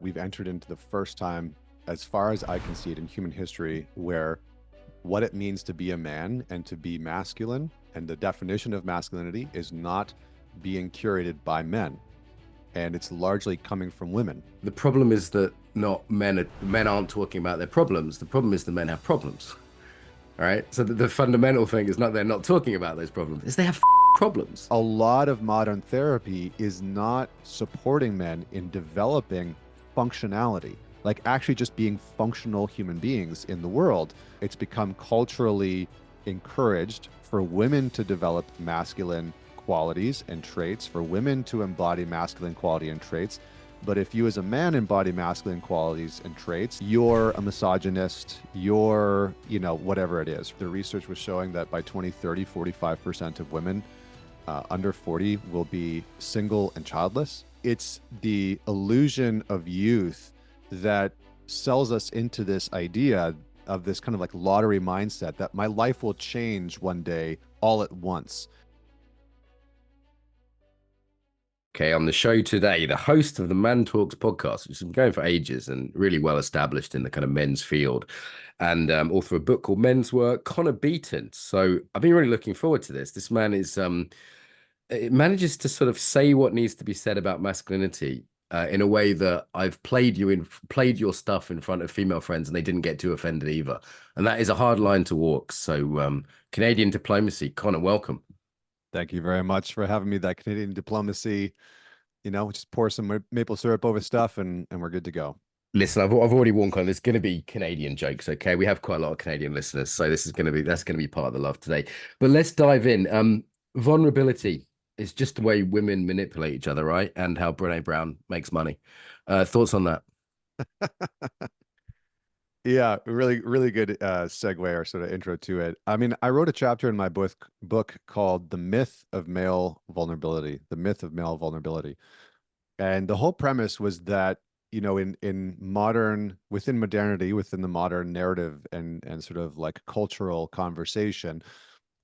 We've entered into the first time, as far as I can see it in human history, where what it means to be a man and to be masculine, and the definition of masculinity is not being curated by men. And it's largely coming from women. The problem is that not men aren't talking about their problems. The problem is the men have problems. All right. So the fundamental thing is not they're not talking about those problems, is they have problems. A lot of modern therapy is not supporting men in developing functionality, like actually just being functional human beings in the world. It's become culturally encouraged for women to develop masculine qualities and traits, for women to embody masculine quality and traits. But if you as a man embody masculine qualities and traits, you're a misogynist, you're, whatever it is. The research was showing that by 2030, 45% of women under 40 will be single and childless. It's the illusion of youth that sells us into this idea of this kind of like lottery mindset that my life will change one day all at once. Okay, on the show today, the host of the Man Talks podcast, which has been going for ages and really well established in the kind of men's field, and author of a book called Men's Work, Connor Beaton. So I've been really looking forward to this. This man is it manages to sort of say what needs to be said about masculinity in a way that I've played your stuff in front of female friends and they didn't get too offended either. And that is a hard line to walk. So Canadian diplomacy, Connor, welcome. Thank you very much for having me. That Canadian diplomacy, just pour some maple syrup over stuff and we're good to go. Listen, I've already warned Connor. There's going to be Canadian jokes, okay? We have quite a lot of Canadian listeners, so that's going to be part of the love today. But let's dive in. Vulnerability is just the way women manipulate each other, right? And how Brene Brown makes money. Thoughts on that? Yeah, really, really good segue or sort of intro to it. I mean, I wrote a chapter in my book called "The Myth of Male Vulnerability," the myth of male vulnerability, and the whole premise was that in within modernity, within the modern narrative and sort of like cultural conversation,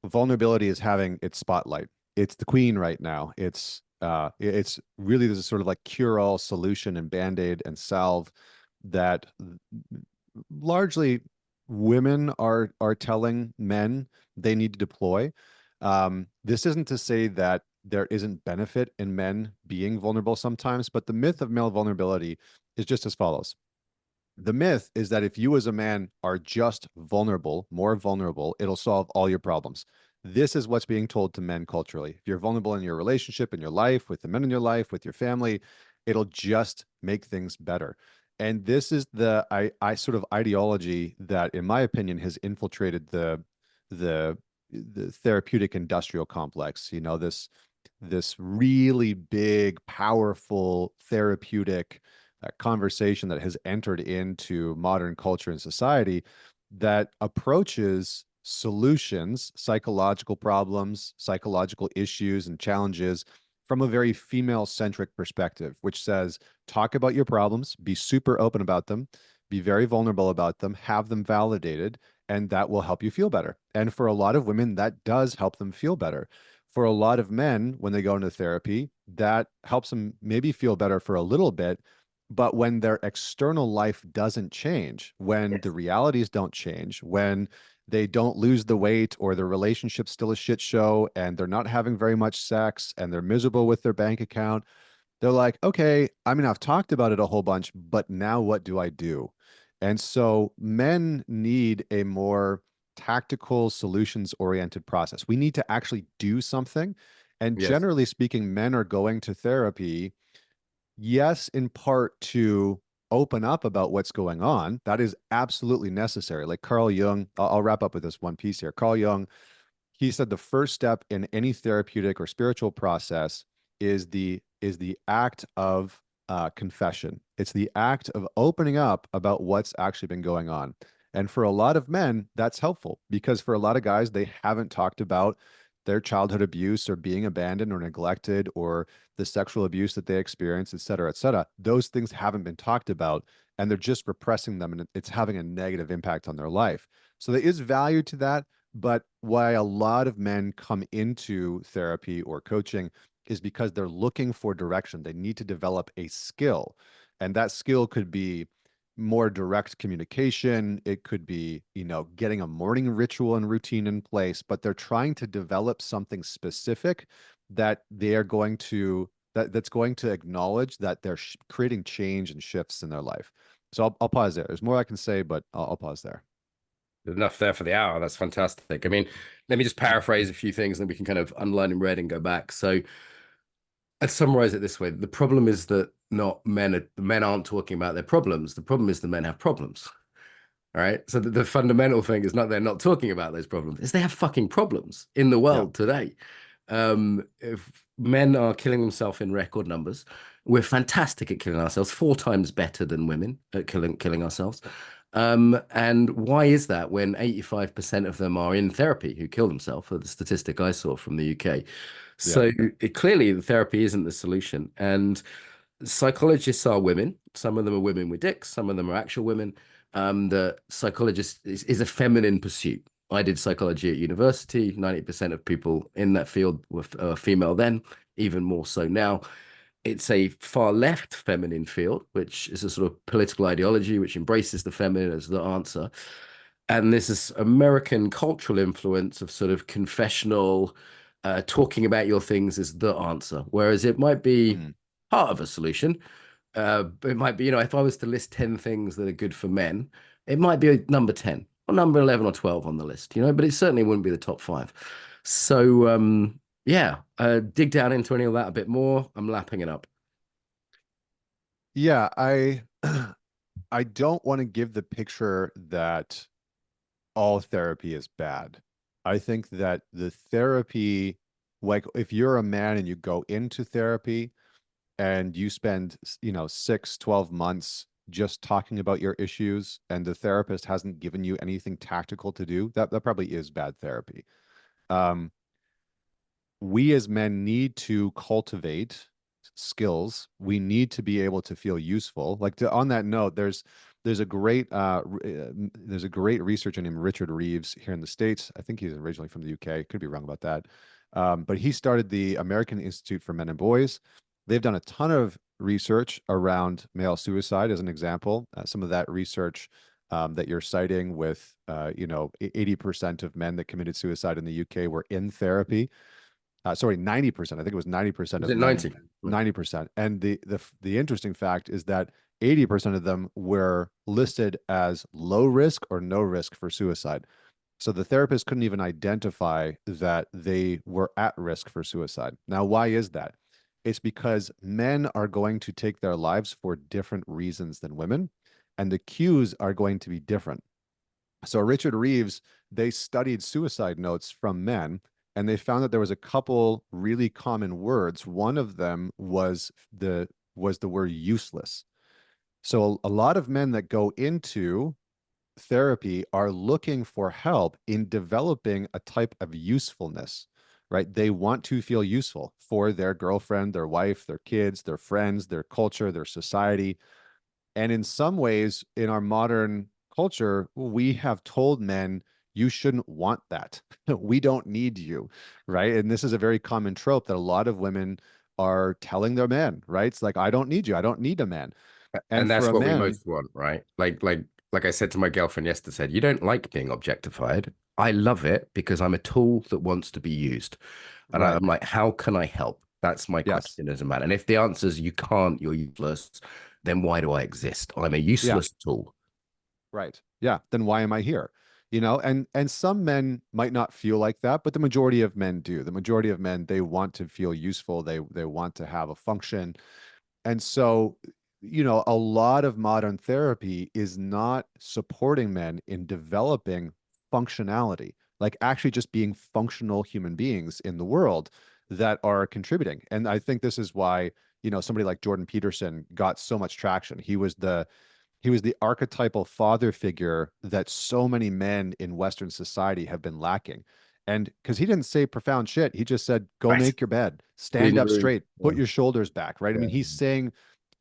vulnerability is having its spotlight. It's the queen right now. It's really this sort of like cure-all solution and band-aid and salve that largely women are telling men they need to deploy. This isn't to say that there isn't benefit in men being vulnerable sometimes, but the myth of male vulnerability is just as follows. The myth is that if you as a man are just vulnerable, more vulnerable, it'll solve all your problems. This is what's being told to men culturally. If you're vulnerable in your relationship, in your life, with the men in your life, with your family, it'll just make things better. And this is the sort of ideology that, in my opinion, has infiltrated the the therapeutic industrial complex. This really big, powerful therapeutic conversation that has entered into modern culture and society that approaches solutions, psychological problems, psychological issues and challenges from a very female-centric perspective, which says, talk about your problems, be super open about them, be very vulnerable about them, have them validated, and that will help you feel better. And for a lot of women, that does help them feel better. For a lot of men, when they go into therapy, that helps them maybe feel better for a little bit. But when their external life doesn't change, when the realities don't change, when they don't lose the weight or their relationship's still a shit show and they're not having very much sex and they're miserable with their bank account, they're like, okay, I mean, I've talked about it a whole bunch, but now what do I do? And so men need a more tactical, solutions oriented process. We need to actually do something. And Yes. generally speaking, men are going to therapy, yes, in part to open up about what's going on. That is absolutely necessary. Like Carl Jung, I'll wrap up with this one piece here. Carl Jung, he said the first step in any therapeutic or spiritual process is the act of confession. It's the act of opening up about what's actually been going on. And for a lot of men, that's helpful because for a lot of guys, they haven't talked about their childhood abuse or being abandoned or neglected or the sexual abuse that they experienced, et cetera, et cetera. Those things haven't been talked about and they're just repressing them and it's having a negative impact on their life. So there is value to that. But why a lot of men come into therapy or coaching is because they're looking for direction. They need to develop a skill. And that skill could be more direct communication. It could be, getting a morning ritual and routine in place, but they're trying to develop something specific that they are going to that's going to acknowledge that they're creating change and shifts in their life. So I'll pause there. There's more I can say, but I'll pause there. Enough there for the hour. That's fantastic. I mean, let me just paraphrase a few things, and then we can kind of underline in red and go back. So I'd summarize it this way: the problem is that not men are, the men aren't talking about their problems. The problem is the men have problems. All right. So the fundamental thing is not they're not talking about those problems, is they have fucking problems in the Yeah. world today. If men are killing themselves in record numbers, we're fantastic at killing ourselves, 4 times better than women at killing ourselves. And why is that when 85% of them are in therapy who kill themselves, for the statistic I saw from the UK? Yeah. So clearly the therapy isn't the solution. And psychologists are women. Some of them are women with dicks. Some of them are actual women. The psychologist is a feminine pursuit. I did psychology at university. 90% of people in that field were female then, even more so now. It's a far left feminine field, which is a sort of political ideology which embraces the feminine as the answer. And this is American cultural influence of sort of confessional, talking about your things is the answer. Whereas it might be Mm. part of a solution. It might be, if I was to list 10 things that are good for men, it might be number 10 or number 11 or 12 on the list, but it certainly wouldn't be the top five. So, yeah, dig down into any of that a bit more. I'm lapping it up. Yeah, I don't want to give the picture that all therapy is bad. I think that the therapy, like if you're a man and you go into therapy and you spend, 6, 12 months just talking about your issues and the therapist hasn't given you anything tactical to do, that probably is bad therapy. Um, we as men need to cultivate skills. We need to be able to feel useful. On that note, there's a great there's a great researcher named Richard Reeves here in the States. I think he's originally from the UK. Could be wrong about that. But he started the American Institute for Men and Boys. They've done a ton of research around male suicide as an example. Some of that research that you're citing with 80% of men that committed suicide in the UK were in therapy. Sorry, 90%. I think it was 90% Was of it men, 90? 90%. And the interesting fact is that 80% of them were listed as low risk or no risk for suicide. So the therapist couldn't even identify that they were at risk for suicide. Now, why is that? It's because men are going to take their lives for different reasons than women, and the cues are going to be different. So Richard Reeves, they studied suicide notes from men and they found that there was a couple really common words. One of them was the word useless. So a lot of men that go into therapy are looking for help in developing a type of usefulness, right? They want to feel useful for their girlfriend, their wife, their kids, their friends, their culture, their society. And in some ways, in our modern culture, we have told men, you shouldn't want that. We don't need you, right? And this is a very common trope that a lot of women are telling their men, right? It's like, I don't need you. I don't need a man. And And for that's a what we man, most want, right? Like I said to my girlfriend yesterday, you don't like being objectified. I love it because I'm a tool that wants to be used. And right. I'm like, how can I help? That's my Yes. question as a man. And if the answer is you can't, you're useless, then why do I exist? I'm a Yeah. useless tool. Right. Yeah. Then why am I here? And some men might not feel like that, but the majority of men do. The majority of men, they want to feel useful. They want to have a function. And so, a lot of modern therapy is not supporting men in developing functionality, like actually just being functional human beings in the world that are contributing. And I think this is why, somebody like Jordan Peterson got so much traction. He was the archetypal father figure that so many men in Western society have been lacking. And because he didn't say profound shit, he just said, go Right. make your bed, Clean stand the up room. straight, Yeah. put your shoulders back, right? I Yeah. mean,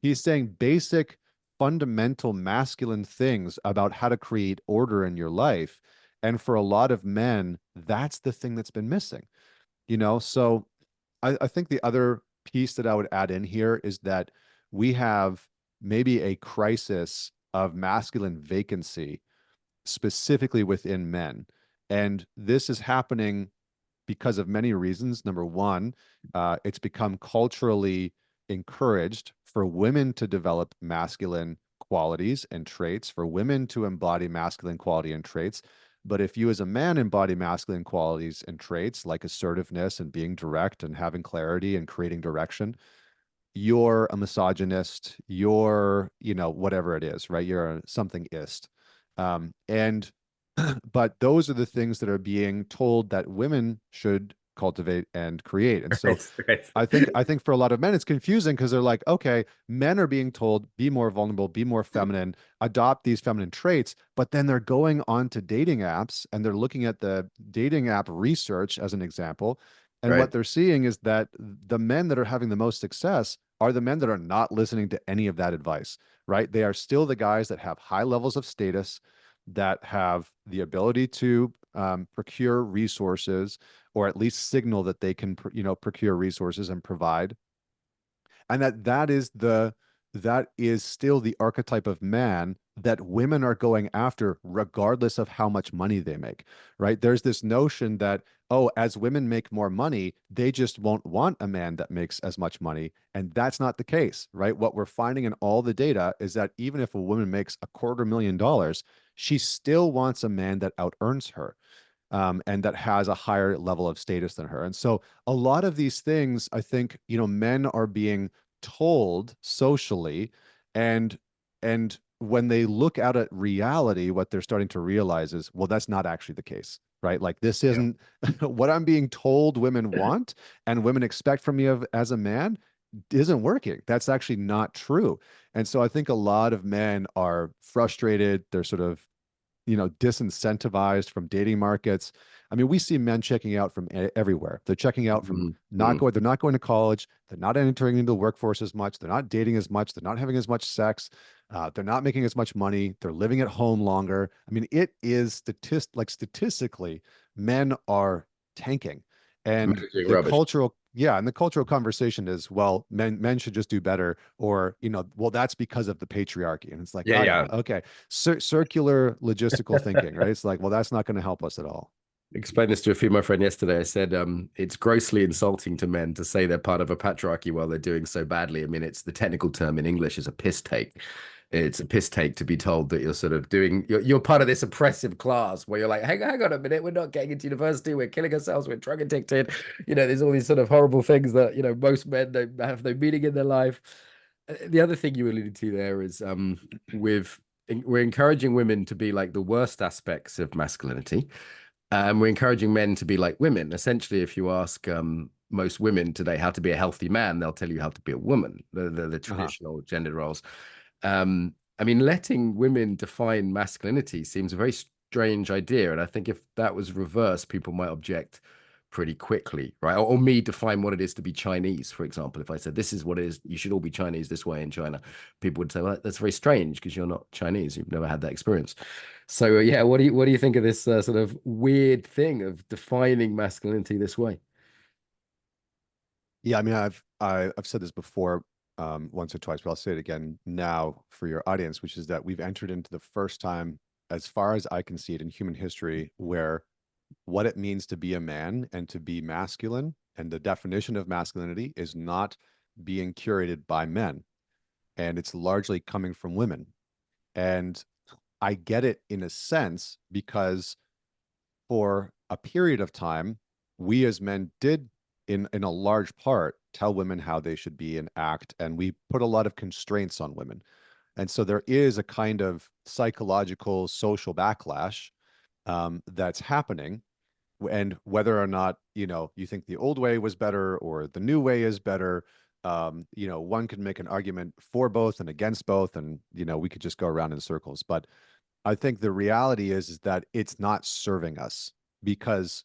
he's saying basic, fundamental masculine things about how to create order in your life. And for a lot of men, that's the thing that's been missing. So I think the other piece that I would add in here is that we have maybe a crisis of masculine vacancy, specifically within men. And this is happening because of many reasons. Number one, it's become culturally encouraged for women to develop masculine qualities and traits, for women to embody masculine quality and traits. But if you as a man embody masculine qualities and traits like assertiveness and being direct and having clarity and creating direction, you're a misogynist, you're, whatever it is, right? You're a something ist. And but those are the things that are being told that women should cultivate and create. And so Right, right. I think for a lot of men it's confusing because they're like, okay, men are being told be more vulnerable, be more feminine, adopt these feminine traits, but then they're going on to dating apps and they're looking at the dating app research as an example. And what Right. they're seeing is that the men that are having the most success are the men that are not listening to any of that advice, right? They are still the guys that have high levels of status, that have the ability to procure resources, or at least signal that they can, procure resources and provide, and that is still the archetype of man that women are going after regardless of how much money they make, right? There's this notion that, oh, as women make more money, they just won't want a man that makes as much money, and that's not the case, right? What we're finding in all the data is that even if a woman makes $250,000, she still wants a man that out earns her, and that has a higher level of status than her. And so a lot of these things, I think, men are being told socially, and when they look out at reality, what they're starting to realize is, well, that's not actually the case, right? Like this Yeah. isn't what I'm being told women want and women expect from me as a man isn't working. That's actually not true. And so I think a lot of men are frustrated. They're sort of, disincentivized from dating markets. I mean, we see men checking out from everywhere. They're checking out from Mm-hmm. they're not going to college. They're not entering into the workforce as much. They're not dating as much. They're not having as much sex. They're not making as much money. They're living at home longer. I mean, it is statistically, men are tanking. And Managing rubbish. the cultural conversation is, well, men should just do better, or, well, that's because of the patriarchy. And it's like, Yeah, oh yeah, yeah. okay, circular logistical thinking, right? It's like, well, that's not going to help us at all. Explained this to a female friend yesterday. I said, it's grossly insulting to men to say they're part of a patriarchy while they're doing so badly. I mean, it's the technical term in English is a piss take. It's a piss take to be told that you're sort of doing, you're part of this oppressive class where you're like, hang on a minute, we're not getting into university, we're killing ourselves, we're drug addicted. There's all these sort of horrible things that, most men don't have no meaning in their life. The other thing you alluded to there is with we're encouraging women to be like the worst aspects of masculinity. We're encouraging men to be like women. Essentially, if you ask most women today how to be a healthy man, they'll tell you how to be a woman, the Uh-huh. traditional gender roles. I mean, letting women define masculinity seems a very strange idea. And I think if that was reversed, people might object pretty quickly, right? Or me define what it is to be Chinese, for example. If I said, this is what it is, you should all be Chinese this way in China, people would say, well, that's very strange because you're not Chinese. You've never had that experience. So yeah, what do you think of this sort of weird thing of defining masculinity this way? Yeah, I mean, I've said this before, once or twice, but I'll say it again now for your audience, which is that we've entered into the first time, as far as I can see it in human history, where what it means to be a man and to be masculine, and the definition of masculinity is not being curated by men, and it's largely coming from women. And I get it in a sense because for a period of time, we as men did, in a large part, tell women how they should be and act, and we put a lot of constraints on women. And so there is a kind of psychological social backlash, that's happening. And whether or not, you think the old way was better or the new way is better, one could make an argument for both and against both, and we could just go around in circles. But I think the reality is that it's not serving us, because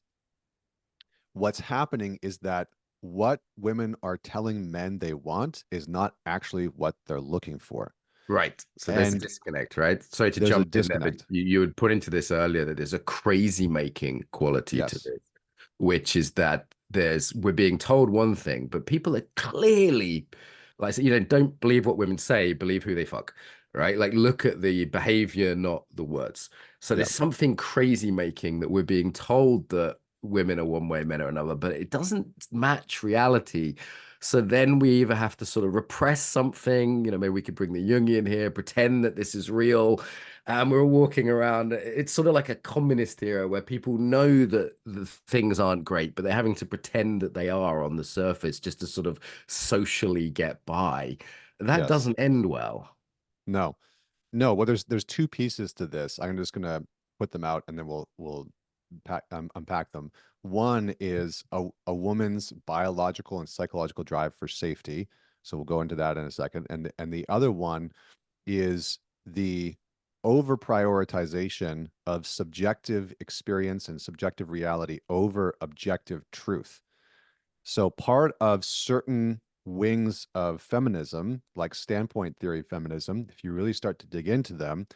what's happening is that what women are telling men they want is not actually what they're looking for. Right. So there's a And disconnect, right? Sorry to there's a jump in there, but disconnect. you had put into this earlier that there's a crazy making quality to Yes. this, which is that we're being told one thing, but people are clearly Like, so, don't believe what women say, believe who they fuck, right? Like, look at the behavior, not the words. So Yeah. there's something crazy making that we're being told that women are one way, men are another, but it doesn't match reality. So then we either have to sort of repress something, maybe we could bring the Jungian here, pretend that this is real. And we're all walking around. It's sort of like a communist era where people know that the things aren't great, but they're having to pretend that they are on the surface just to sort of socially get by. That Yes. doesn't end well. No. No. Well, there's two pieces to this. I'm just gonna put them out and then we'll unpack them. One is a woman's biological and psychological drive for safety. So we'll go into that in a second. And the other one is the over prioritization of subjective experience and subjective reality over objective truth. So part of certain wings of feminism, like standpoint theory feminism, if you really start to dig into them,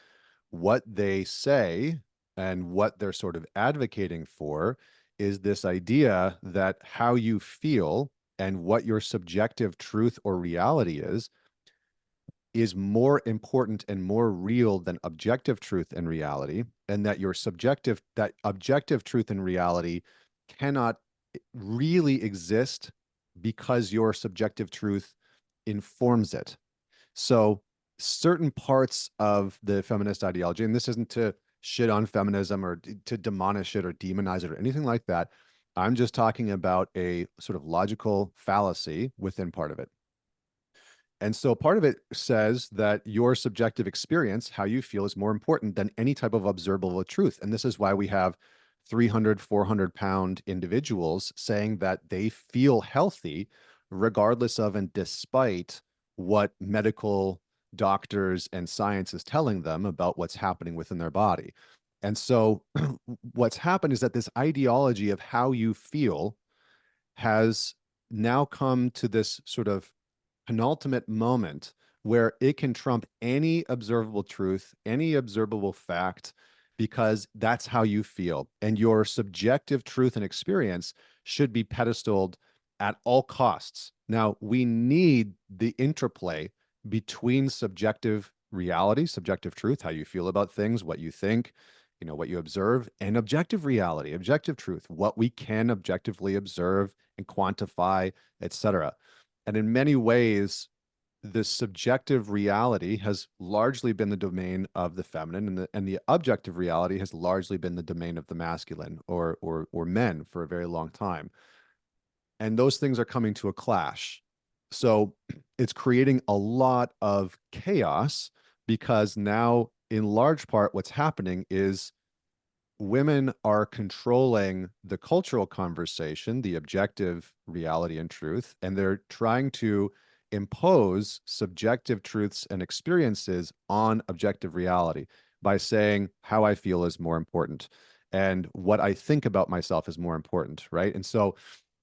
what they say and what they're sort of advocating for is this idea that how you feel and what your subjective truth or reality is more important and more real than objective truth and reality, and that that objective truth and reality cannot really exist because your subjective truth informs it. So certain parts of the feminist ideology, and this isn't to shit on feminism or to demonish it or demonize it or anything like that. I'm just talking about a sort of logical fallacy within part of it. And so part of it says that your subjective experience, how you feel, is more important than any type of observable truth. And this is why we have 300, 400-pound individuals saying that they feel healthy regardless of and despite what medical doctors and science is telling them about what's happening within their body. And so what's happened is that this ideology of how you feel has now come to this sort of penultimate moment where it can trump any observable truth, any observable fact, because that's how you feel. And your subjective truth and experience should be pedestaled at all costs. Now, we need the interplay between subjective reality, subjective truth, how you feel about things, what you think, what you observe, and objective reality, objective truth, what we can objectively observe and quantify, etc. And in many ways, the subjective reality has largely been the domain of the feminine, and the objective reality has largely been the domain of the masculine or men for a very long time. And those things are coming to a clash. So it's creating a lot of chaos because now, in large part, what's happening is women are controlling the cultural conversation, the objective reality and truth, and they're trying to impose subjective truths and experiences on objective reality by saying how I feel is more important and what I think about myself is more important, right? And so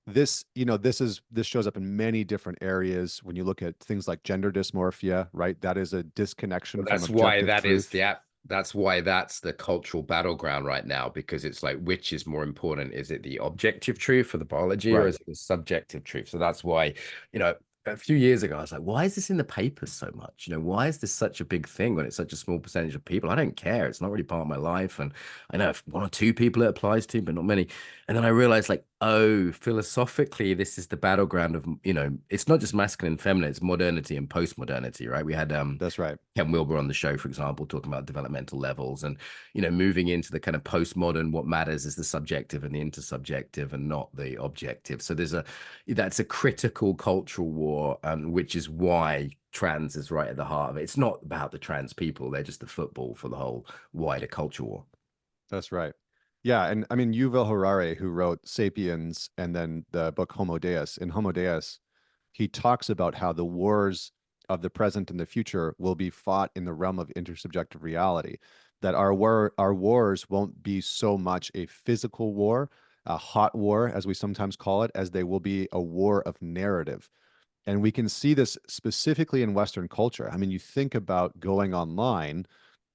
this shows up in many different areas when you look at things like gender dysmorphia, right? That is a disconnection But from that's why objective that is truth. the app. That's why that's the cultural battleground right now, because it's like, which is more important? Is it the objective truth for the biology or Right. is it the subjective truth? So that's why, you know, a few years ago, I was like, why is this in the papers so much? Why is this such a big thing when it's such a small percentage of people? I don't care. It's not really part of my life. And I know if one or two people it applies to, but not many. And then I realized, like, oh, philosophically, this is the battleground of, it's not just masculine and feminine, it's modernity and postmodernity, right? We had That's right. Ken Wilber on the show, for example, talking about developmental levels and, moving into the kind of postmodern, what matters is the subjective and the intersubjective and not the objective. So that's a critical cultural war, and which is why trans is right at the heart of it. It's not about the trans people. They're just the football for the whole wider culture war. That's right. Yeah, and I mean Yuval Harari, who wrote *Sapiens* and then the book *Homo Deus*. In *Homo Deus*, he talks about how the wars of the present and the future will be fought in the realm of intersubjective reality. That our wars won't be so much a physical war, a hot war, as we sometimes call it, as they will be a war of narrative. And we can see this specifically in Western culture. I mean, you think about going online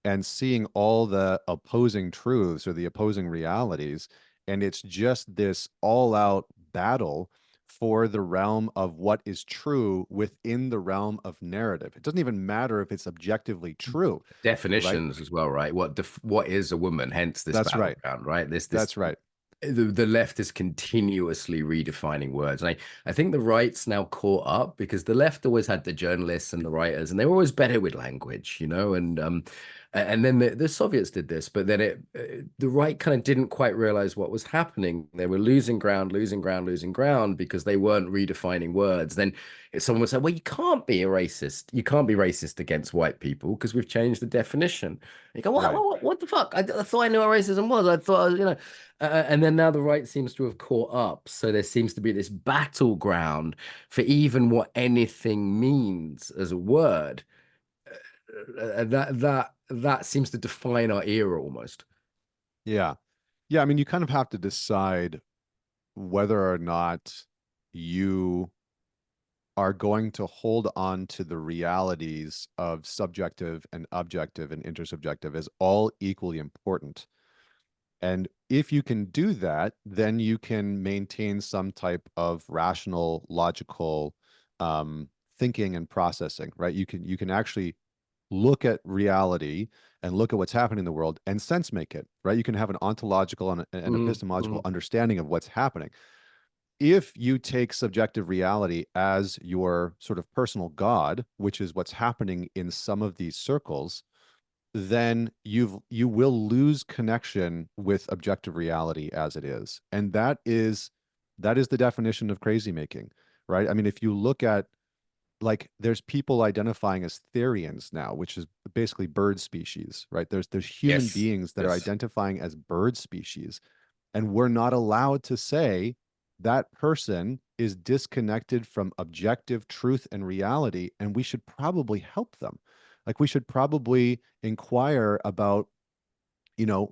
and seeing all the opposing truths or the opposing realities. And it's just this all out battle for the realm of what is true within the realm of narrative. It doesn't even matter if it's objectively true, right? Definitions as well, right? What is a woman? Hence this That's right. battleground, right? This That's right. the left is continuously redefining words. And I think the right's now caught up because the left always had the journalists and the writers, and they were always better with language, you know. And then the Soviets did this, but then the right kind of didn't quite realize what was happening. They were losing ground, losing ground, losing ground because they weren't redefining words. Then if someone would say, "Well, you can't be a racist. You can't be racist against white people because we've changed the definition." And you go, Right. what the fuck? I thought I knew what racism was. I thought, you know." And then now the right seems to have caught up. So there seems to be this battleground for even what anything means as a word. That seems to define our era almost. Yeah. Yeah. I mean, you kind of have to decide whether or not you are going to hold on to the realities of subjective and objective and intersubjective as all equally important. And if you can do that, then you can maintain some type of rational, logical um, thinking and processing, right? You can actually look at reality and look at what's happening in the world and sense make it, right? You can have an ontological and Mhm, epistemological mhm. understanding of what's happening. If you take subjective reality as your sort of personal God, which is what's happening in some of these circles, then you will lose connection with objective reality as it is. And that is the definition of crazy making, right? I mean, if you look at, like, there's people identifying as therians now, which is basically bird species, right? There's human Yes, beings that are yes. identifying as bird species, and we're not allowed to say that person is disconnected from objective truth and reality, and we should probably help them. Like, we should probably inquire about,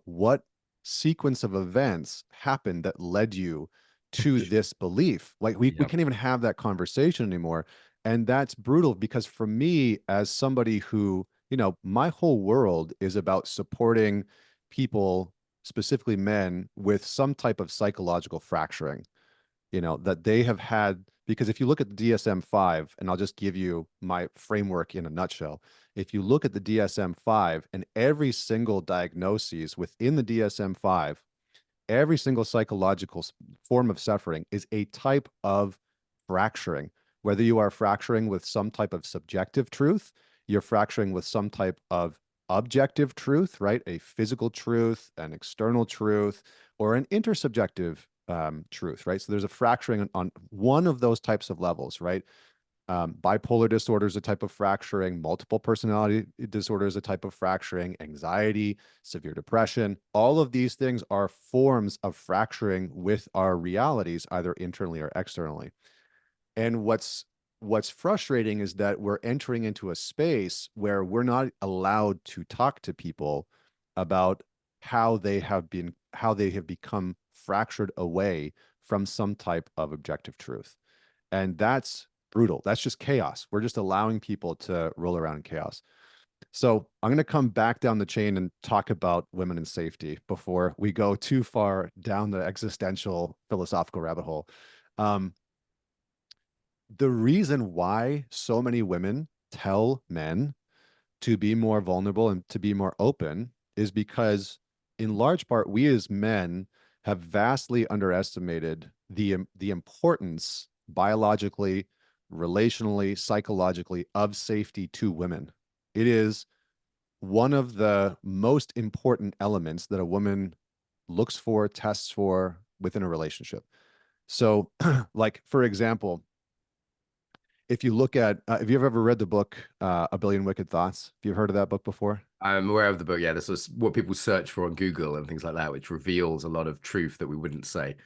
what sequence of events happened that led you to this belief. Like, we Yeah. can't even have that conversation anymore. And that's brutal, because for me, as somebody who, my whole world is about supporting people, specifically men, with some type of psychological fracturing, that they have had. Because if you look at the DSM-5, and I'll just give you my framework in a nutshell. If you look at the DSM-5 and every single diagnosis within the DSM-5, every single psychological form of suffering is a type of fracturing. Whether you are fracturing with some type of subjective truth, you're fracturing with some type of objective truth, right? A physical truth, an external truth, or an intersubjective truth, right? So there's a fracturing on one of those types of levels, right? Bipolar disorder is a type of fracturing. Multiple personality disorder is a type of fracturing. Anxiety, severe depression, all of these things are forms of fracturing with our realities, either internally or externally. And what's frustrating is that we're entering into a space where we're not allowed to talk to people about how they have become fractured away from some type of objective truth. And that's brutal. That's just chaos. We're just allowing people to roll around in chaos. So I'm going to come back down the chain and talk about women and safety before we go too far down the existential philosophical rabbit hole. Um, the reason why so many women tell men to be more vulnerable and to be more open is because, in large part, we as men have vastly underestimated the importance biologically, relationally, psychologically, of safety to women. It is one of the most important elements that a woman looks for, tests for within a relationship. So, like, for example, if you look at, have you ever read the book A Billion Wicked Thoughts? Have you heard of that book before? I'm aware of the book. Yeah, this is what people search for on Google and things like that, which reveals a lot of truth that we wouldn't say.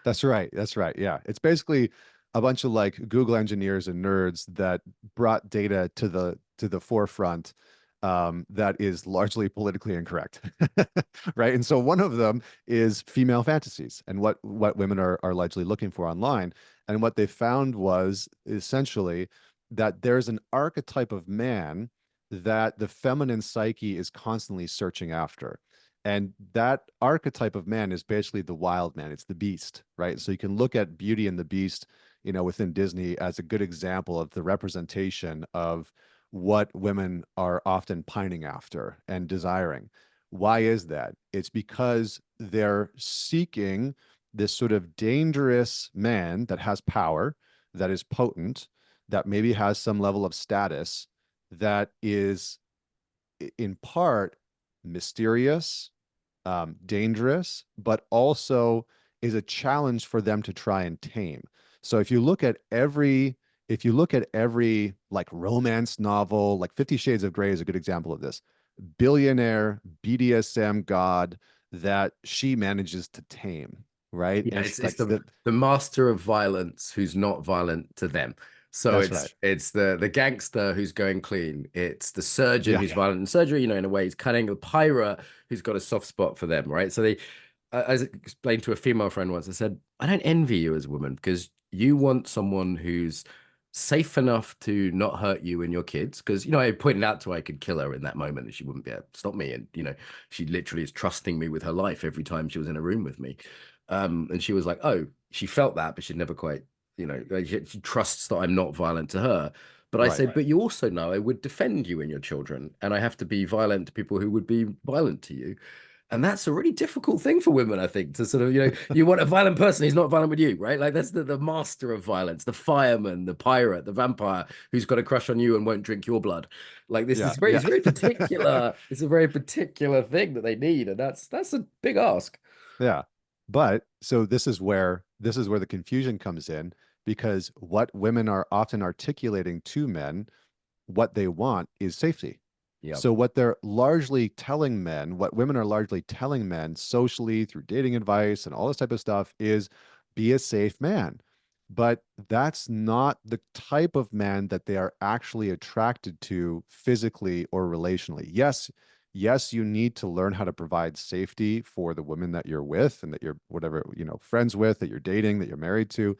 That's right. That's right. Yeah. It's basically a bunch of, like, Google engineers and nerds that brought data to the forefront, that is largely politically incorrect. Right. And so one of them is female fantasies and what women are largely looking for online. And what they found was essentially that there's an archetype of man that the feminine psyche is constantly searching after. And that archetype of man is basically the wild man. It's the beast, right? So you can look at Beauty and the Beast, within Disney as a good example of the representation of what women are often pining after and desiring. Why is that? It's because they're seeking this sort of dangerous man that has power, that is potent, that maybe has some level of status, that is in part mysterious, dangerous, but also is a challenge for them to try and tame. So if you look at every like romance novel, like 50 Shades of Grey is a good example of this. Billionaire BDSM god that she manages to tame, right? Yeah, And it's it's like that. the master of violence who's not violent to them. So That's it's right. it's the gangster who's going clean. It's the surgeon Yeah, who's violent in surgery, in a way he's cunning, the pirate who's got a soft spot for them, right? So I explained to a female friend once, I said, I don't envy you as a woman because you want someone who's safe enough to not hurt you and your kids. Because, I pointed out to her I could kill her in that moment and she wouldn't be able to stop me. And, she literally is trusting me with her life every time she was in a room with me. And she was like, oh, she felt that, but she'd never quite, like, she trusts that I'm not violent to her. But I right. said, but you also know I would defend you and your children, and I have to be violent to people who would be violent to you. And that's a really difficult thing for women, I think, to sort of, you want a violent person who's not violent with you, right? Like that's the master of violence, the fireman, the pirate, the vampire who's got a crush on you and won't drink your blood. Like this Yeah, is yeah. it's very particular. It's a very particular thing that they need, and that's a big ask. Yeah. But so this is where the confusion comes in, because what women are often articulating to men, what they want is safety. Yeah. So what they're largely telling men, what women are largely telling men socially through dating advice and all this type of stuff is be a safe man. But that's not the type of man that they are actually attracted to physically or relationally. Yes, you need to learn how to provide safety for the women that you're with and that you're whatever, friends with, that you're dating, that you're married to.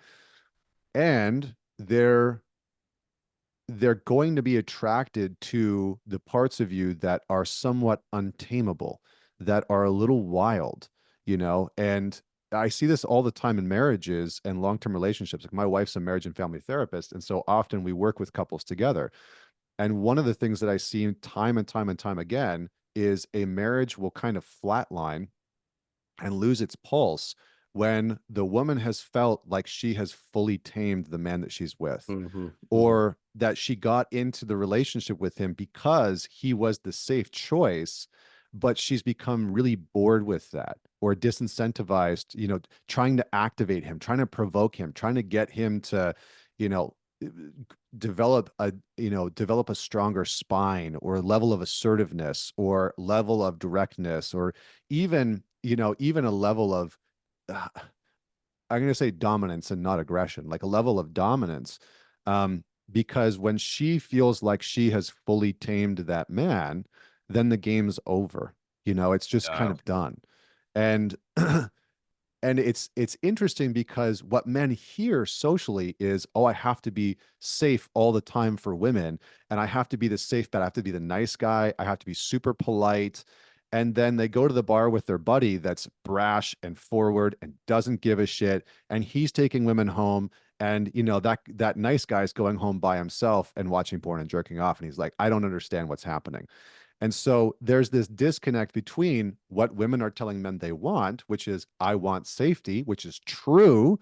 And they're going to be attracted to the parts of you that are somewhat untamable, that are a little wild. And I see this all the time in marriages and long-term relationships. Like my wife's a marriage and family therapist, and so often we work with couples together. And one of the things that I see time and time and time again is a marriage will kind of flatline and lose its pulse when the woman has felt like she has fully tamed the man that she's with, Hmm. Hmm. or that she got into the relationship with him because he was the safe choice, but she's become really bored with that or disincentivized, trying to activate him, trying to provoke him, trying to get him to, you know, develop a stronger spine or a level of assertiveness or level of directness, or even a level of uh, I'm going to say dominance and not aggression, like a level of dominance. Because when she feels like she has fully tamed that man, then the game's over. It's just kind Yeah. of done. And and it's interesting because what men hear socially is, oh, I have to be safe all the time for women, and I have to be the safe bet. I have to be the nice guy. I have to be super polite. And then they go to the bar with their buddy that's brash and forward and doesn't give a shit, and he's taking women home. And that nice guy's going home by himself and watching porn and jerking off, and he's like, I don't understand what's happening. And so there's this disconnect between what women are telling men they want, which is, I want safety, which is true,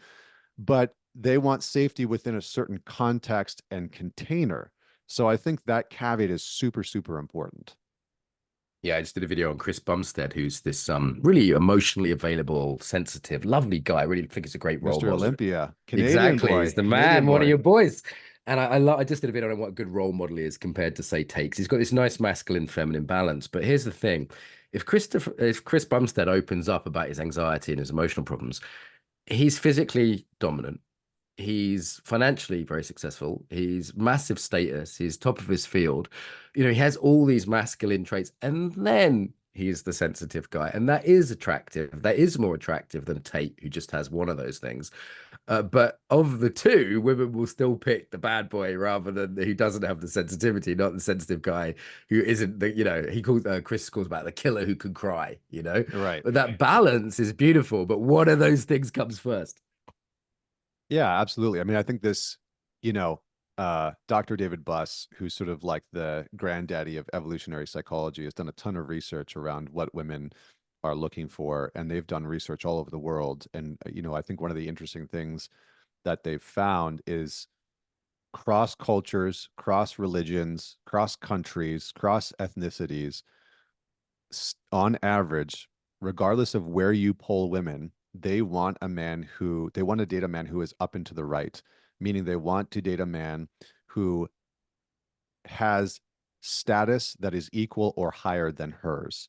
but they want safety within a certain context and container. So I think that caveat is super, super important. Yeah, I just did a video on Chris Bumstead, who's this really emotionally available, sensitive, lovely guy. I really think he's a great role Mr. model. Olympia, Canadian Exactly. He's boy, the Canadian man, one of boy. your boys. And I just did a video on what a good role model is compared to, say, Takes. He's got this nice masculine feminine balance. But here's the thing. If Chris Bumstead opens up about his anxiety and his emotional problems, he's physically dominant. He's financially very successful. He's massive status. He's top of his field. He has all these masculine traits. And then He's the sensitive guy, and that is attractive. That is more attractive than Tate, who just has one of those things. But of the two, women will still pick the bad boy rather than who doesn't have the sensitivity, not the sensitive guy who isn't the, he calls Chris calls about the killer who can cry, Right. But that balance is beautiful. But one of those things comes first. Yeah, absolutely. I mean, I think this, you know, Dr. David Buss, who's sort of like the granddaddy of evolutionary psychology, has done a ton of research around what women are looking for, and they've done research all over the world. And, I think one of the interesting things that they've found is cross cultures, cross religions, cross countries, cross ethnicities, on average, regardless of where you pull women, they want to date a man who is up and to the right, meaning they want to date a man who has status that is equal or higher than hers.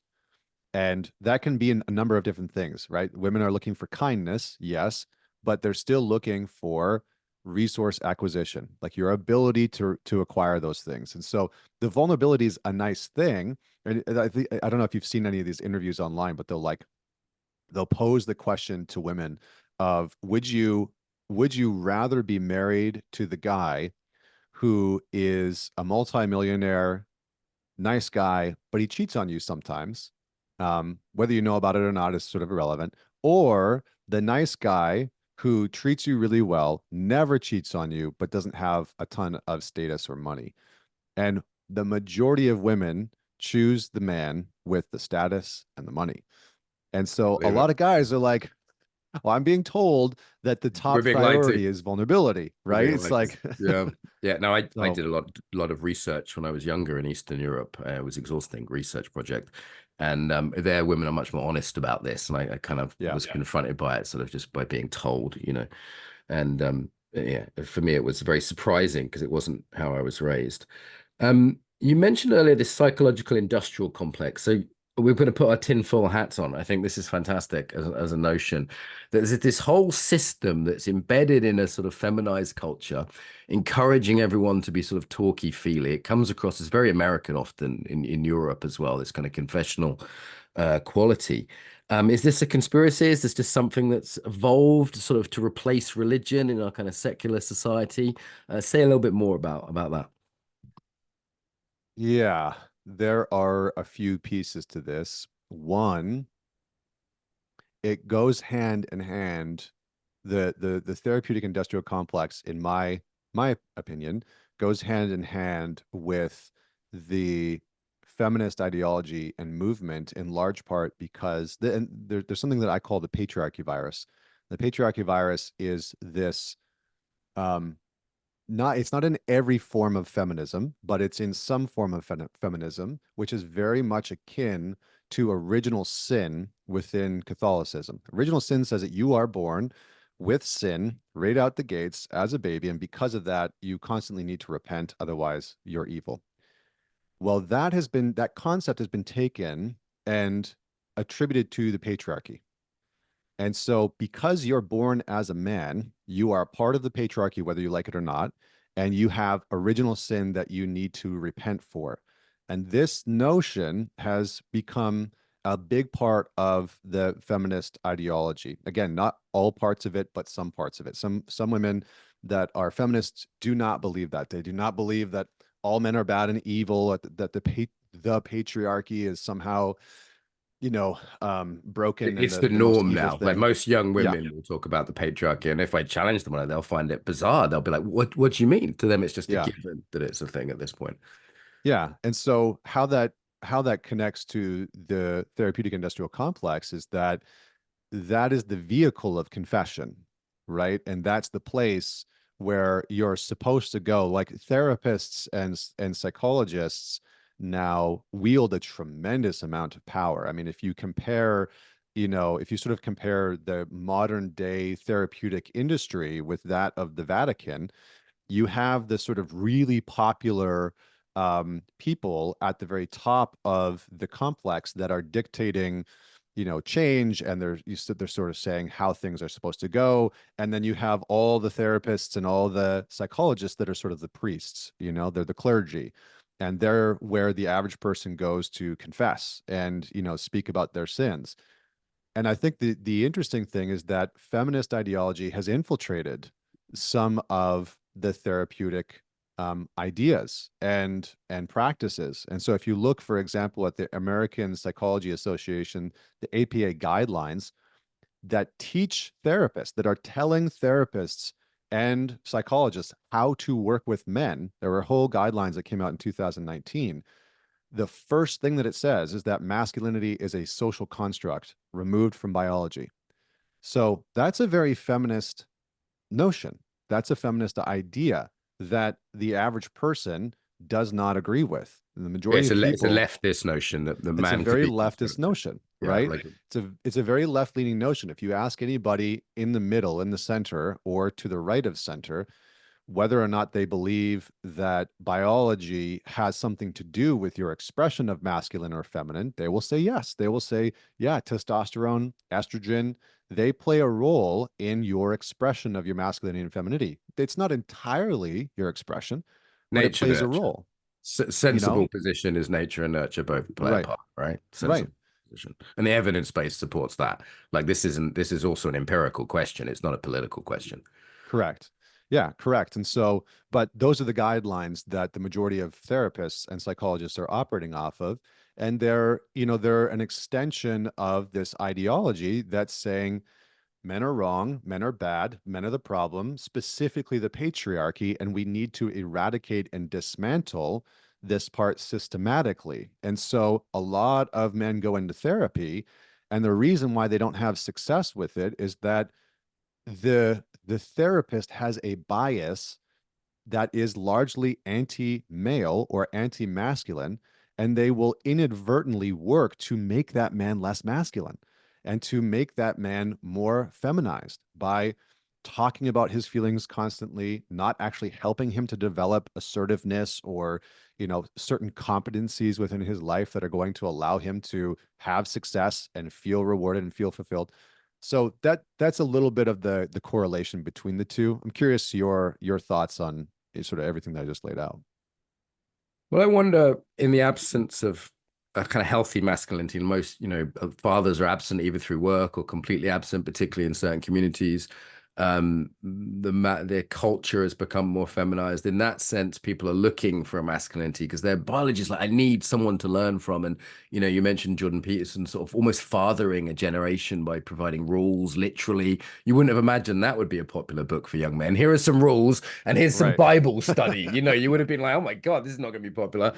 And that can be in a number of different things, right? Women are looking for kindness, yes, but they're still looking for resource acquisition, like your ability to acquire those things. And so the vulnerability is a nice thing. And I don't know if you've seen any of these interviews online, but they'll pose the question to women of would you rather be married to the guy who is a multimillionaire, nice guy, but he cheats on you sometimes. Whether you know about it or not is sort of irrelevant. Or the nice guy who treats you really well, never cheats on you, but doesn't have a ton of status or money. And the majority of women choose the man with the status and the money. And so a Believe it. lot of guys are like, well, I'm being told that the We're top being lied to. priority is vulnerability, We're right? being It's lied to. like, Yeah. Yeah. No, I so did a lot of research when I was younger in Eastern Europe. It was exhausting research project. And there women are much more honest about this. And I kind of yeah. was confronted by it sort of just by being told. And yeah, for me, it was very surprising because it wasn't how I was raised. You mentioned earlier this psychological industrial complex. So we're going to put our tinfoil hats on. I think this is fantastic as a notion. There's this whole system that's embedded in a sort of feminized culture, encouraging everyone to be sort of talky feely. It comes across as very American often in Europe as well, this kind of confessional quality. Is this a conspiracy? Is this just something that's evolved sort of to replace religion in our kind of secular society? Say a little bit more about that. Yeah, there are a few pieces to this. One, it goes hand in hand. The therapeutic industrial complex, in my opinion, goes hand in hand with the feminist ideology and movement in large part because there's something that I call the patriarchy virus. The patriarchy virus is this um, not it's not in every form of feminism, but it's in some form of feminism, which is very much akin to original sin within Catholicism. Original sin says that you are born with sin right out the gates as a baby, and because of that, you constantly need to repent, otherwise you're evil. Well, that concept has been taken and attributed to the patriarchy. And so, because you're born as a man, you are part of the patriarchy, whether you like it or not, and you have original sin that you need to repent for. And this notion has become a big part of the feminist ideology. Again, not all parts of it, but some parts of it. Some women that are feminists do not believe that. They do not believe that all men are bad and evil, that the patriarchy is somehow broken and It's the the the most norm evil now. Like thing. most young Yeah, women will talk about the patriarchy, and if I challenge them on it, they'll find it bizarre. They'll be like, "What? Do you mean?" To them, it's just a yeah, given that it's a thing at this point. yeah. And so how that connects to the therapeutic industrial complex is that is the vehicle of confession, right? And that's the place where you're supposed to go. Like therapists and psychologists now wield a tremendous amount of power. I mean, if you sort of compare the modern day therapeutic industry with that of the Vatican, you have this sort of really popular people at the very top of the complex that are dictating, change, and they're sort of saying how things are supposed to go. And then you have all the therapists and all the psychologists that are sort of the priests, they're the clergy. and they're where the average person goes to confess and, speak about their sins. And I think the interesting thing is that feminist ideology has infiltrated some of the therapeutic ideas and practices. And so, if you look, for example, at the American Psychology Association, the APA guidelines that teach therapists, that are telling therapists and psychologists how to work with men, there were whole guidelines that came out in 2019. The first thing that it says is that masculinity is a social construct removed from biology. So that's a very feminist notion. That's a feminist idea that the average person does not agree with. And the Yeah, majority it's of a people, leftist notion that the it's a man could very be leftist constructed. notion, Yeah, right? like It's a very left-leaning notion. If you ask anybody in the middle, in the center, or to the right of center, whether or not they believe that biology has something to do with your expression of masculine or feminine, they will say yes. They will say, yeah, testosterone, estrogen, they play a role in your expression of your masculinity and femininity. It's not entirely your expression, but it nature plays a nurture. role, you know? Sensible position is nature and nurture both play a Right, part, right? right. Sensible position. And the evidence base supports that. Like this is also an empirical question. It's not a political question. Correct. Yeah, correct. And so, but those are the guidelines that the majority of therapists and psychologists are operating off of. And they're an extension of this ideology that's saying men are wrong, men are bad, men are the problem, specifically the patriarchy, and we need to eradicate and dismantle this part systematically. And so a lot of men go into therapy, and the reason why they don't have success with it is that the therapist has a bias that is largely anti-male or anti-masculine, and they will inadvertently work to make that man less masculine and to make that man more feminized by talking about his feelings constantly, not actually helping him to develop assertiveness or, certain competencies within his life that are going to allow him to have success and feel rewarded and feel fulfilled. So that's a little bit of the correlation between the two. I'm curious your thoughts on sort of everything that I just laid out. Well, I wonder, in the absence of a kind of healthy masculinity, and most, fathers are absent either through work or completely absent, particularly in certain communities. Their culture has become more feminized. In that sense, people are looking for a masculinity because their biology is like, I need someone to learn from. And you mentioned Jordan Peterson sort of almost fathering a generation by providing rules. Literally, you wouldn't have imagined that would be a popular book for young men. Here are some rules, and here's some Right. Bible study. You would have been like, oh my God, this is not going to be popular.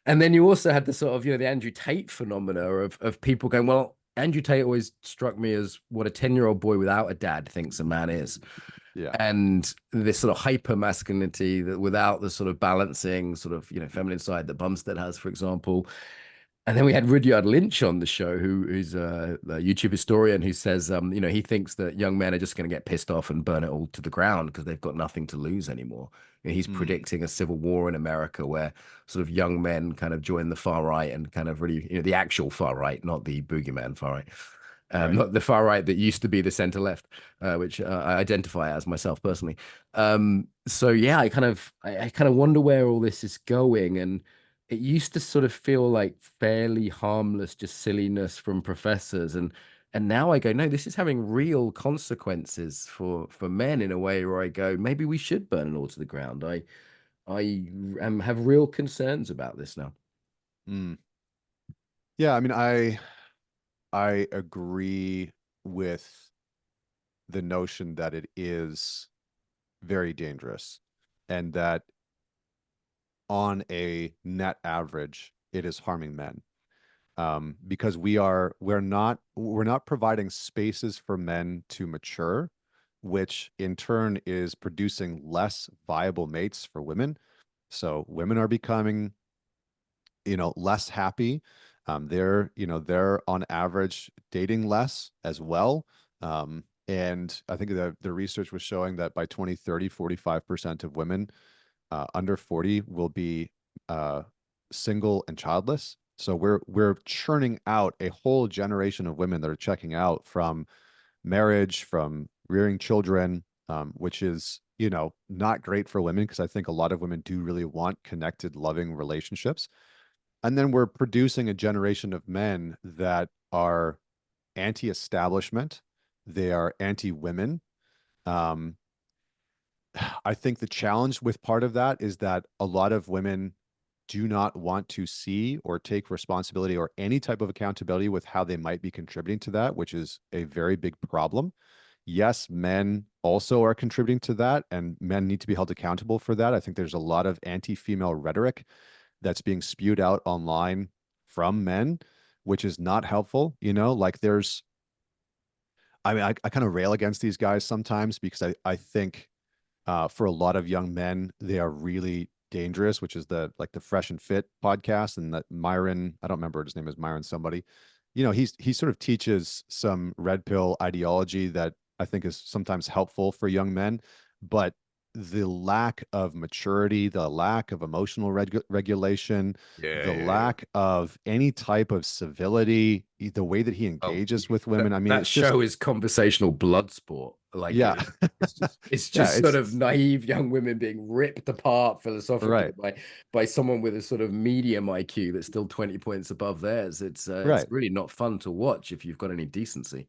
And then you also had the sort of, the Andrew Tate phenomena of people going, well, Andrew Tate always struck me as what a 10-year-old boy without a dad thinks a man is. Yeah. And this sort of hyper masculinity that without the sort of balancing sort of, feminine side that Bumstead has, for example. And then we had Rudyard Lynch on the show, who's a YouTube historian who says, he thinks that young men are just going to get pissed off and burn it all to the ground because they've got nothing to lose anymore. He's Mm, predicting a civil war in America where sort of young men kind of join the far right and kind of really, the actual far right, not the boogeyman far right, right. not the far right that used to be the center left, which I identify as myself personally. So yeah, I kind of wonder where all this is going, and it used to sort of feel like fairly harmless, just silliness from professors, and now I go, no, this is having real consequences for men in a way where I go, maybe we should burn it all to the ground. I have real concerns about this now. Mm. Yeah, I mean, I agree with the notion that it is very dangerous and that on a net average, it is harming men. Because we're not providing spaces for men to mature, which in turn is producing less viable mates for women. So women are becoming, less happy. They're on average dating less as well. And I think the research was showing that by 2030, 45% of women under 40 will be uh, single and childless. So we're churning out a whole generation of women that are checking out from marriage, from rearing children, which is not great for women because I think a lot of women do really want connected, loving relationships. And then we're producing a generation of men that are anti-establishment. They are anti-women. Um, I think the challenge with part of that is that a lot of women do not want to see or take responsibility or any type of accountability with how they might be contributing to that, which is a very big problem. Yes, men also are contributing to that, and men need to be held accountable for that. I think there's a lot of anti-female rhetoric that's being spewed out online from men, which is not helpful. Like I kind of rail against these guys sometimes because I think for a lot of young men, they are really dangerous, which is the Fresh and Fit podcast. And that Myron, I don't remember what his name is, Myron somebody. He sort of teaches some red pill ideology that I think is sometimes helpful for young men, but the lack of maturity, the lack of emotional regulation, Yeah, the yeah, yeah. lack of any type of civility, the way that he Oh, engages with women. that I mean, that it's just, show is conversational blood sport. Like yeah, it's yeah, just sort it's of naive young women being ripped apart philosophically right, by someone with a sort of medium IQ that's still 20 points above theirs. It's right. really not fun to watch if you've got any decency.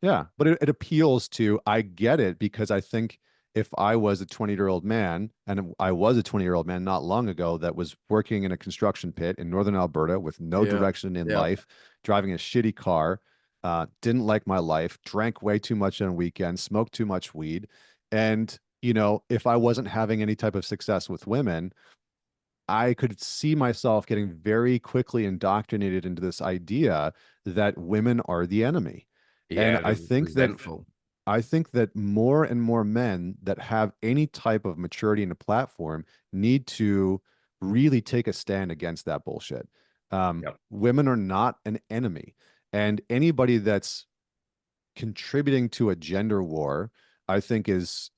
Yeah, but it appeals to, I get it because I think if I was a 20-year-old man, and I was a 20-year-old man not long ago that was working in a construction pit in northern Alberta with no Yeah. direction in Yeah. life, driving a shitty car, didn't like my life, drank way too much on weekends, smoked too much weed. And, if I wasn't having any type of success with women, I could see myself getting very quickly indoctrinated into this idea that women are the enemy. And Yeah, they're resentful. I think that more and more men that have any type of maturity in a platform need to really take a stand against that bullshit. Yep. Women are not an enemy, and anybody that's contributing to a gender war, I think is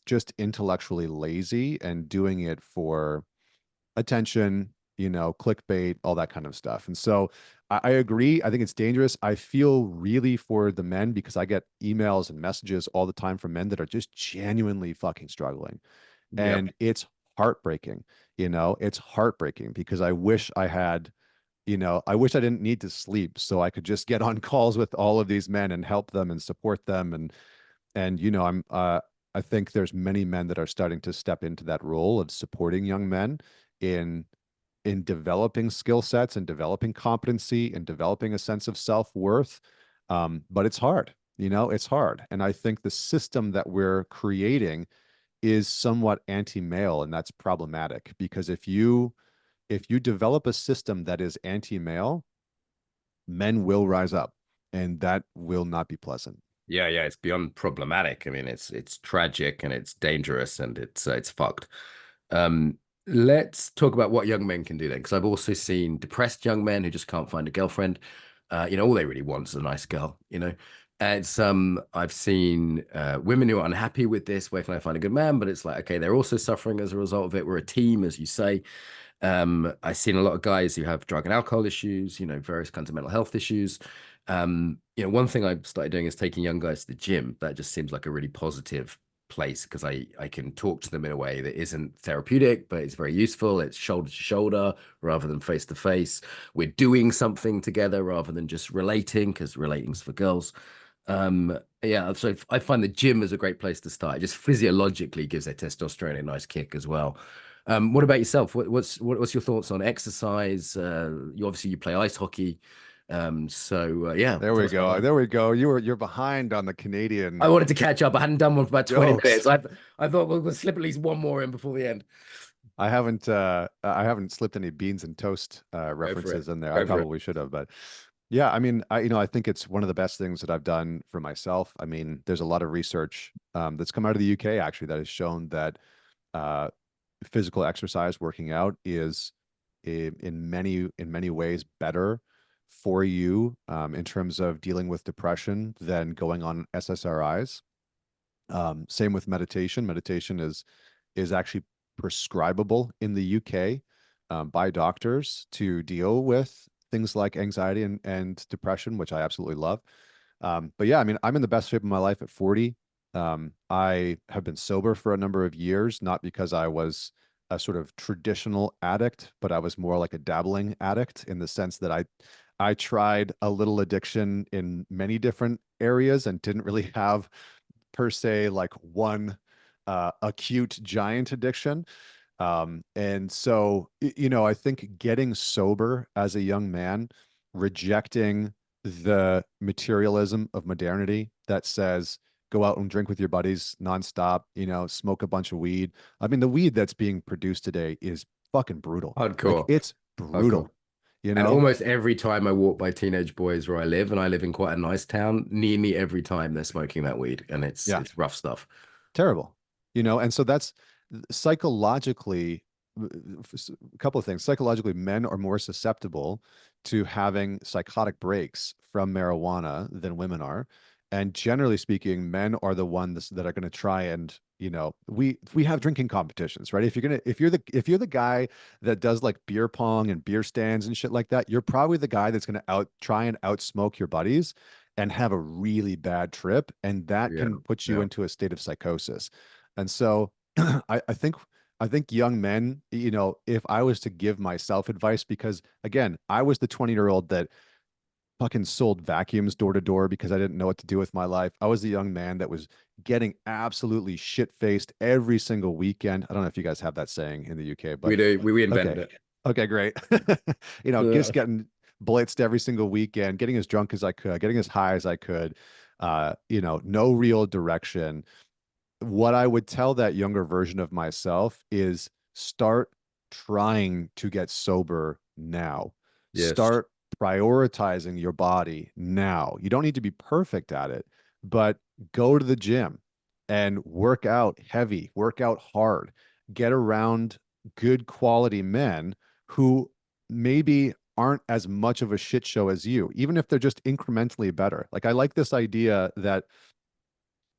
just intellectually lazy and doing it for attention, clickbait, all that kind of stuff. And so I agree. I think it's dangerous. I feel really for the men because I get emails and messages all the time from men that are just genuinely fucking struggling. Yep. And it's heartbreaking. It's heartbreaking because I wish I didn't need to sleep so I could just get on calls with all of these men and help them and support them. And I think there's many men that are starting to step into that role of supporting young men in developing skill sets and developing competency and developing a sense of self-worth. But it's hard, it's hard. And I think the system that we're creating is somewhat anti-male, and that's problematic because if you develop a system that is anti-male, men will rise up, and that will not be pleasant. Yeah, yeah, it's beyond problematic. I mean, it's tragic and it's dangerous and it's fucked. Let's talk about what young men can do then, because I've also seen depressed young men who just can't find a girlfriend. All they really want is a nice girl. And some I've seen women who are unhappy with this. Where can I find a good man? But it's like, okay, they're also suffering as a result of it. We're a team, as you say. I've seen a lot of guys who have drug and alcohol issues, various kinds of mental health issues. One thing I've started doing is taking young guys to the gym. That just seems like a really positive place because I can talk to them in a way that isn't therapeutic, but it's very useful. It's shoulder to shoulder rather than face to face. We're doing something together rather than just relating because relating's for girls. Yeah, so I find the gym is a great place to start. It just physiologically gives their testosterone a nice kick as well. What about yourself? What's your thoughts on exercise? You play ice hockey. Yeah, There tell we us about go. that. There we go. You're behind on the I Canadian wanted to catch up. I hadn't done one for about 20 jokes. minutes. I thought we'll slip at least one more in before the end. I haven't slipped any beans and toast Go for it. references in there. I Go for it. probably should have, but yeah, I mean, I think it's one of the best things that I've done for myself. I mean, there's a lot of research that's come out of the UK actually that has shown that uh, physical exercise, working out, is in many ways better for you in terms of dealing with depression than going on SSRIs. Same with meditation. Meditation is actually prescribable in the UK by doctors to deal with things like anxiety and depression, which I absolutely love. But yeah, I mean, I'm in the best shape of my life at 40. I have been sober for a number of years, not because I was a sort of traditional addict, but I was more like a dabbling addict in the sense that I tried a little addiction in many different areas and didn't really have per se like one acute giant addiction. And so, I think getting sober as a young man, rejecting the materialism of modernity that says, go out and drink with your buddies nonstop, smoke a bunch of weed. I mean, the weed that's being produced today is fucking brutal. Like Hardcore, it's hardcore. brutal, you And know? almost every time I walk by teenage boys where I live, and I live in quite a nice town, nearly every time they're smoking that weed, and it's Yeah. it's rough stuff. Terrible, and so that's psychologically a couple of things. Psychologically, men are more susceptible to having psychotic breaks from marijuana than women are. And generally speaking, men are the ones that are going to try and, we have drinking competitions, right? If you're the guy that does like beer pong and beer stands and shit like that, you're probably the guy that's going to try and outsmoke your buddies and have a really bad trip, and that Yeah, can put you yeah. into a state of psychosis. And so I think young men, if I was to give myself advice, because again, I was the 20-year-old that fucking sold vacuums door to door because I didn't know what to do with my life. I was the young man that was getting absolutely shit-faced every single weekend. I don't know if you guys have that saying in the UK, We but do. We invented okay. it. Okay, great. Yeah. Just getting blitzed every single weekend, getting as drunk as I could, getting as high as I could. No real direction. What I would tell that younger version of myself is start trying to get sober now. Yes. Start prioritizing your body now. You don't need to be perfect at it, but go to the gym and work out heavy, work out hard, get around good quality men who maybe aren't as much of a shit show as you, even if they're just incrementally better. Like I like this idea that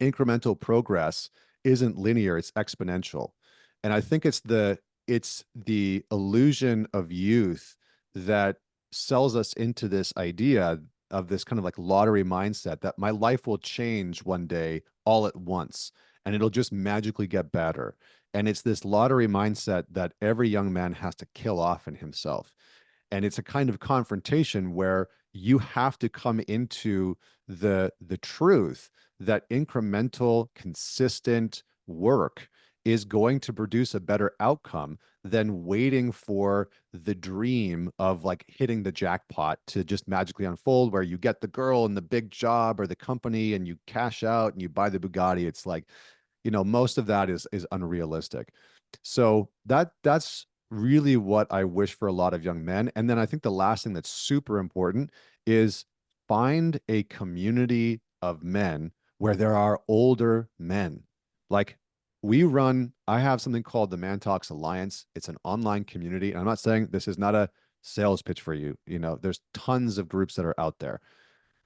incremental progress isn't linear, it's exponential. And I think it's the illusion of youth that sells us into this idea of this kind of like lottery mindset that my life will change one day all at once and it'll just magically get better. And it's this lottery mindset that every young man has to kill off in himself. And it's a kind of confrontation where you have to come into the truth that incremental, consistent work is going to produce a better outcome than waiting for the dream of like hitting the jackpot to just magically unfold where you get the girl and the big job or the company and you cash out and you buy the Bugatti. It's like, most of that is unrealistic. So that's really what I wish for a lot of young men. And then I think the last thing that's super important is find a community of men where there are older men. Like I have something called the Man Talks Alliance. It's an online community. And I'm not saying this is not a sales pitch for you. There's tons of groups that are out there,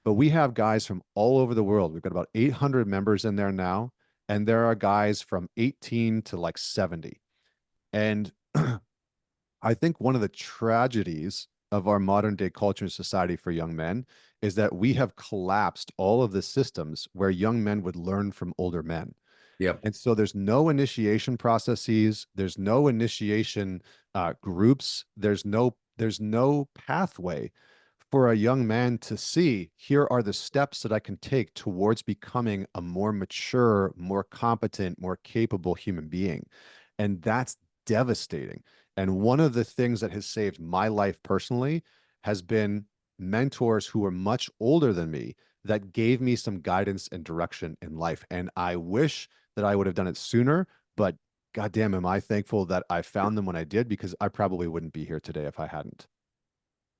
but we have guys from all over the world. We've got about 800 members in there now, and there are guys from 18 to like 70. And I think one of the tragedies of our modern day culture and society for young men is that we have collapsed all of the systems where young men would learn from older men. Yep. And so there's no initiation processes, there's no initiation groups, there's no pathway for a young man to see, here are the steps that I can take towards becoming a more mature, more competent, more capable human being. And that's devastating. And one of the things that has saved my life personally has been mentors who are much older than me that gave me some guidance and direction in life. And I wish that I would have done it sooner, but goddamn, am I thankful that I found them when I did, because I probably wouldn't be here today if I hadn't.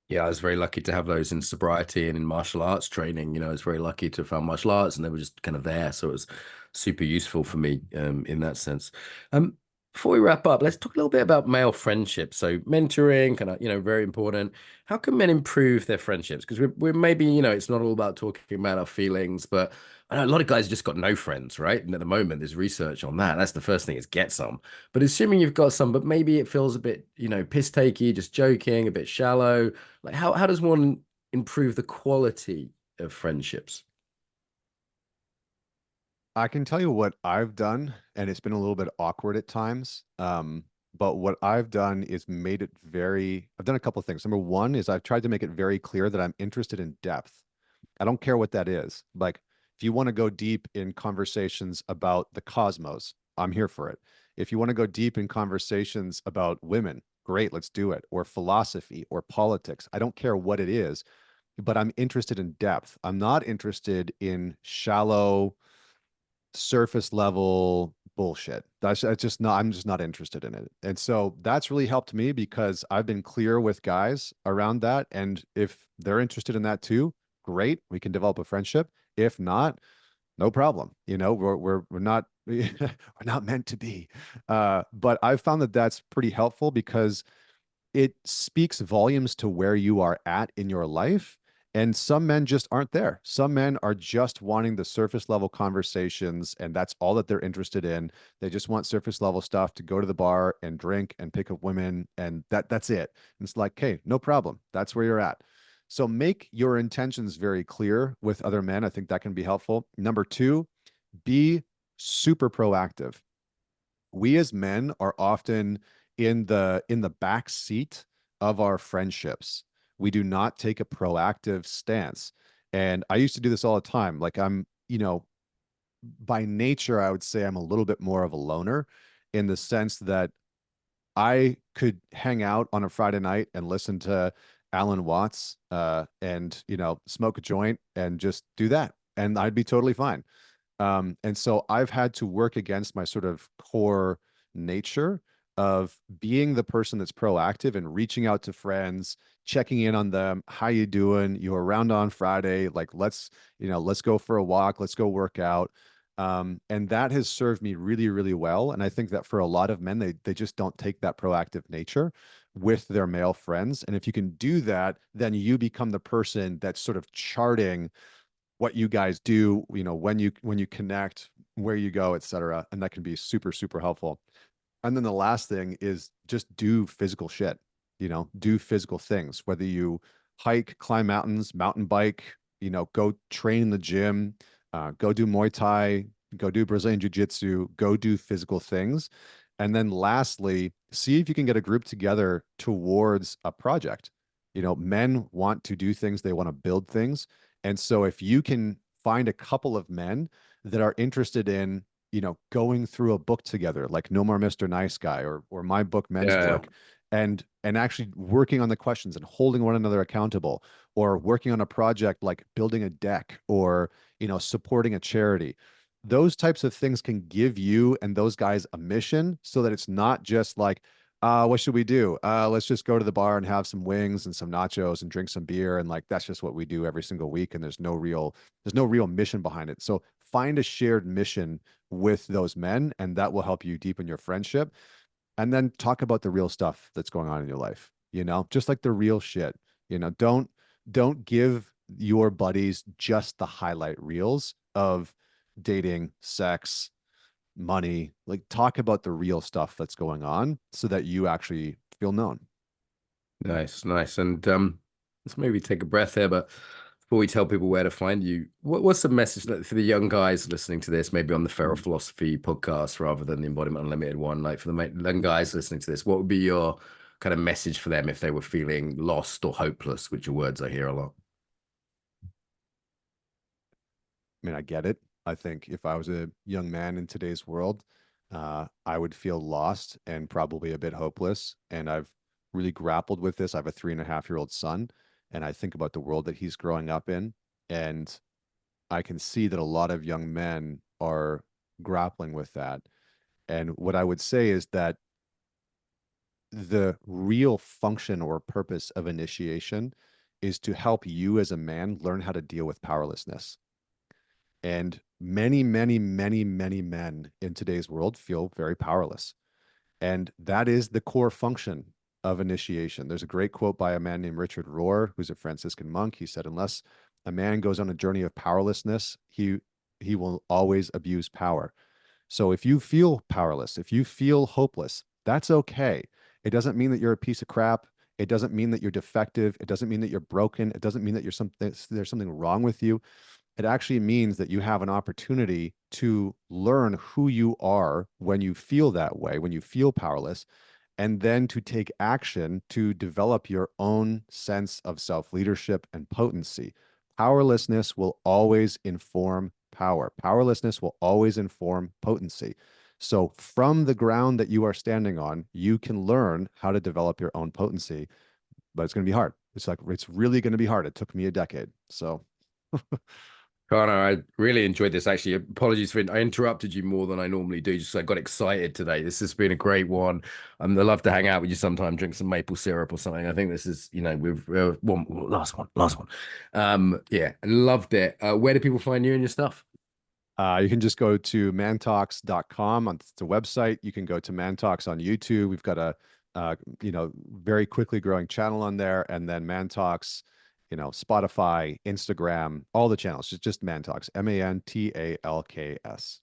Yeah, I was very lucky to have those in sobriety and in martial arts training. I was very lucky to have found martial arts and they were just kind of there. So it was super useful for me in that sense. Um, Before we wrap up, let's talk a little bit about male friendships. So mentoring, kind of, very important. How can men improve their friendships? Because we're maybe, it's not all about talking about our feelings, but I know a lot of guys just got no friends, right? And at the moment, there's research on that. That's the first thing is get some. But assuming you've got some, but maybe it feels a bit, piss takey, just joking, a bit shallow. Like how does one improve the quality of friendships? I can tell you what I've done, and it's been a little bit awkward at times. But what I've done is made it I've done a couple of things. Number one is I've tried to make it very clear that I'm interested in depth. I don't care what that is. Like, if you want to go deep in conversations about the cosmos, I'm here for it. If you want to go deep in conversations about women, great, let's do it. Or philosophy or politics. I don't care what it is, but I'm interested in depth. I'm not interested in shallow, surface level bullshit. That's just not, I'm just not interested in it. And so that's really helped me because I've been clear with guys around that. And if they're interested in that too, great, we can develop a friendship. If not, no problem. You know, we're not we're not meant to be. But I've found that that's pretty helpful because it speaks volumes to where you are at in your life. And some men just aren't there. Some men are just wanting the surface level conversations, and that's all that they're interested in. They just want surface level stuff to go to the bar and drink and pick up women, and that's it. And it's like, hey, no problem. That's where you're at. So make your intentions very clear with other men. I think that can be helpful. Number two, be super proactive. We as men are often in the back seat of our friendships. We do not take a proactive stance. And I used to do this all the time. Like by nature, I would say I'm a little bit more of a loner in the sense that I could hang out on a Friday night and listen to Alan Watts and smoke a joint and just do that. And I'd be totally fine. And so I've had to work against my sort of core nature of being the person that's proactive and reaching out to friends, checking in on them. How you doing? You around on Friday? Like, let's go for a walk. Let's go work out. And that has served me really, really well. And I think that for a lot of men, they just don't take that proactive nature with their male friends. And if you can do that, then you become the person that's sort of charting what you guys do, when you connect, where you go, et cetera. And that can be super, super helpful. And then the last thing is just do physical shit, do physical things, whether you hike, climb mountains, mountain bike, go train in the gym, go do Muay Thai, go do Brazilian Jiu Jitsu, go do physical things. And then lastly, see if you can get a group together towards a project. Men want to do things, they want to build things. And so if you can find a couple of men that are interested in going through a book together, like No More Mr. Nice Guy or my book, Men's Yeah. Work, and actually working on the questions and holding one another accountable, or working on a project like building a deck or supporting a charity. Those types of things can give you and those guys a mission so that it's not just like, what should we do? Let's just go to the bar and have some wings and some nachos and drink some beer. And like, that's just what we do every single week. And there's no real mission behind it. So find a shared mission with those men, and that will help you deepen your friendship. And then talk about the real stuff that's going on in your life, just like the real shit. Don't give your buddies just the highlight reels of dating, sex, money. Like, talk about the real stuff that's going on so that you actually feel known. Nice, nice. And let's maybe take a breath here, but before we tell people where to find you, what's the message for the young guys listening to this, maybe on the Feral Philosophy podcast rather than the Embodiment Unlimited one? Like for the young guys listening to this, what would be your kind of message for them if they were feeling lost or hopeless, which are words I hear a lot? I mean, I get it. I think if I was a young man in today's world, I would feel lost and probably a bit hopeless. And I've really grappled with this. I have a 3.5-year-old son, and I think about the world that he's growing up in. And I can see that a lot of young men are grappling with that. And what I would say is that the real function or purpose of initiation is to help you as a man learn how to deal with powerlessness. And many, many, many, many men in today's world feel very powerless. And that is the core function of initiation. There's a great quote by a man named Richard Rohr, who's a Franciscan monk. He said, unless a man goes on a journey of powerlessness, he will always abuse power. So if you feel powerless, if you feel hopeless, that's okay. It doesn't mean that you're a piece of crap. It doesn't mean that you're defective. It doesn't mean that you're broken. It doesn't mean that there's something wrong with you. It actually means that you have an opportunity to learn who you are when you feel that way, when you feel powerless, and then to take action to develop your own sense of self leadership and potency. Powerlessness will always inform power. Powerlessness will always inform potency. So, from the ground that you are standing on, you can learn how to develop your own potency, but it's going to be hard. It's really going to be hard. It took me a decade. So, Connor, I really enjoyed this. Actually, apologies for I interrupted you more than I normally do. Just I got excited today. This has been a great one. I'd love to hang out with you sometime, drink some maple syrup or something. I think this is, we've one last one. Yeah, I loved it. Where do people find you and your stuff? you can just go to mantalks.com. It's a website. You can go to Mantalks on YouTube. We've got a very quickly growing channel on there, and then Mantalks, Spotify, Instagram, all the channels. It's just Mantalks, Mantalks.